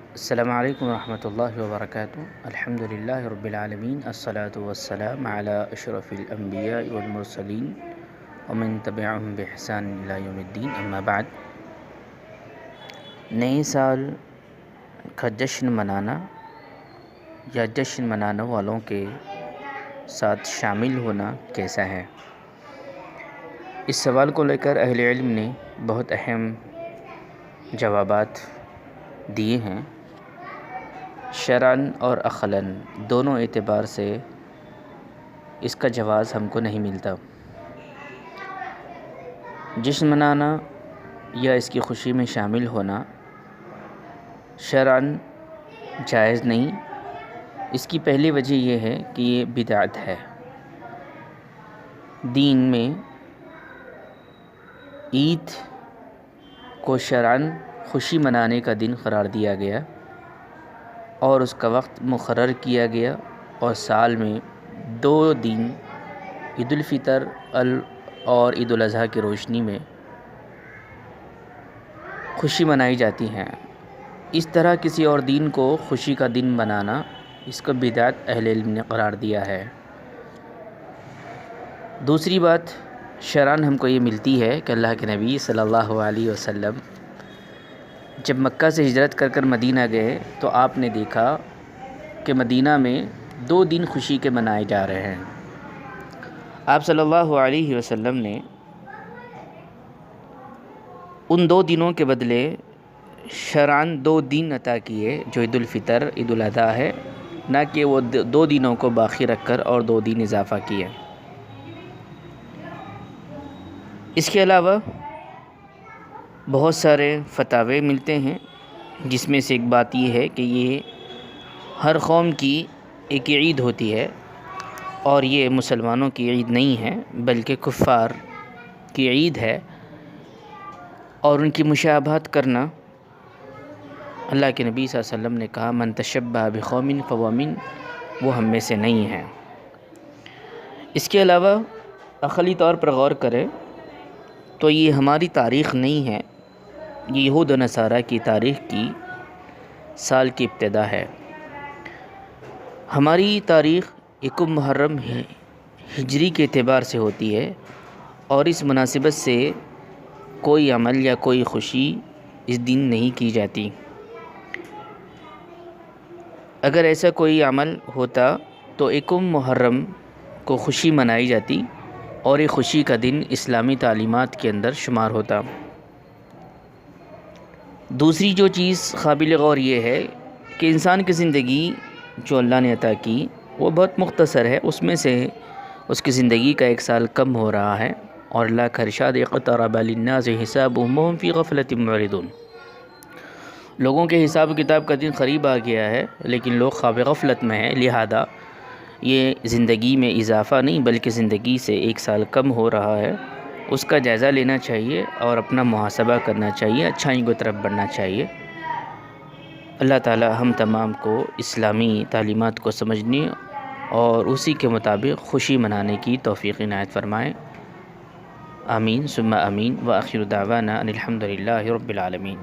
السلام علیکم ورحمۃ اللہ وبرکاتہ۔ الحمد للہ رب العالمین، الصلاۃ والسلام علی اشرف الانبیاء والمرسلین ومن تبعهم بإحسان الی یوم الدین، اما بعد۔ نئے سال کا جشن منانا یا جشن منانے والوں کے ساتھ شامل ہونا کیسا ہے؟ اس سوال کو لے کر اہل علم نے بہت اہم جوابات دیے ہیں۔ شرعاً اور عقلاً دونوں اعتبار سے اس کا جواز ہم کو نہیں ملتا۔ جشن منانا یا اس کی خوشی میں شامل ہونا شرعاً جائز نہیں۔ اس کی پہلی وجہ یہ ہے کہ یہ بدعت ہے۔ دین میں عید کو شرعاً خوشی منانے کا دن قرار دیا گیا اور اس کا وقت مقرر کیا گیا، اور سال میں 2 دن عید الفطر اور عید الاضحیٰ کی روشنی میں خوشی منائی جاتی ہیں۔ اس طرح کسی اور دین کو خوشی کا دن بنانا، اس کو بدعت اہل علم نے قرار دیا ہے۔ دوسری بات شرعاً ہم کو یہ ملتی ہے کہ اللہ کے نبی صلی اللہ علیہ وسلم جب مکہ سے ہجرت کر مدینہ گئے تو آپ نے دیکھا کہ مدینہ میں 2 دن خوشی کے منائے جا رہے ہیں۔ آپ صلی اللہ علیہ وسلم نے ان 2 دنوں کے بدلے شرعاً 2 دن عطا کیے جو عید الفطر عید الاضحیٰ ہے، نہ کہ وہ 2 دنوں کو باقی رکھ کر اور 2 دن اضافہ کیے۔ اس کے علاوہ بہت سارے فتاوے ملتے ہیں، جس میں سے ایک بات یہ ہے کہ یہ ہر قوم کی ایک عید ہوتی ہے، اور یہ مسلمانوں کی عید نہیں ہے بلکہ کفار کی عید ہے، اور ان کی مشابہت کرنا، اللہ کے نبی صلی اللہ علیہ وسلم نے کہا من تشبہ بقوم فہو من، وہ ہم میں سے نہیں ہے۔ اس کے علاوہ عقلی طور پر غور کریں تو یہ ہماری تاریخ نہیں ہے، یہ یہود و نصارہ کی تاریخ کی سال کی ابتدا ہے۔ ہماری تاریخ 1 محرم ہجری کے اعتبار سے ہوتی ہے، اور اس مناسبت سے کوئی عمل یا کوئی خوشی اس دن نہیں کی جاتی۔ اگر ایسا کوئی عمل ہوتا تو 1 محرم کو خوشی منائی جاتی، اور یہ خوشی کا دن اسلامی تعلیمات کے اندر شمار ہوتا۔ دوسری جو چیز قابل غور یہ ہے کہ انسان کی زندگی جو اللہ نے عطا کی وہ بہت مختصر ہے، اس میں سے اس کی زندگی کا 1 سال کم ہو رہا ہے، اور اللہ کا ارشاد اقترب للناس حسابهم وهم فی غفلۃ معرضون۔ لوگوں کے حساب و کتاب کا دن قریب آ گیا ہے، لیکن لوگ خواب غفلت میں ہیں، لہذا یہ زندگی میں اضافہ نہیں بلکہ زندگی سے 1 سال کم ہو رہا ہے۔ اس کا جائزہ لینا چاہیے اور اپنا محاسبہ کرنا چاہیے، اچھائی کی طرف بڑھنا چاہیے۔ اللہ تعالی ہم تمام کو اسلامی تعلیمات کو سمجھنے اور اسی کے مطابق خوشی منانے کی توفیق عنایت فرمائے۔ آمین ثم آمین، وآخر دعوانا ان الحمد للہ رب العالمین۔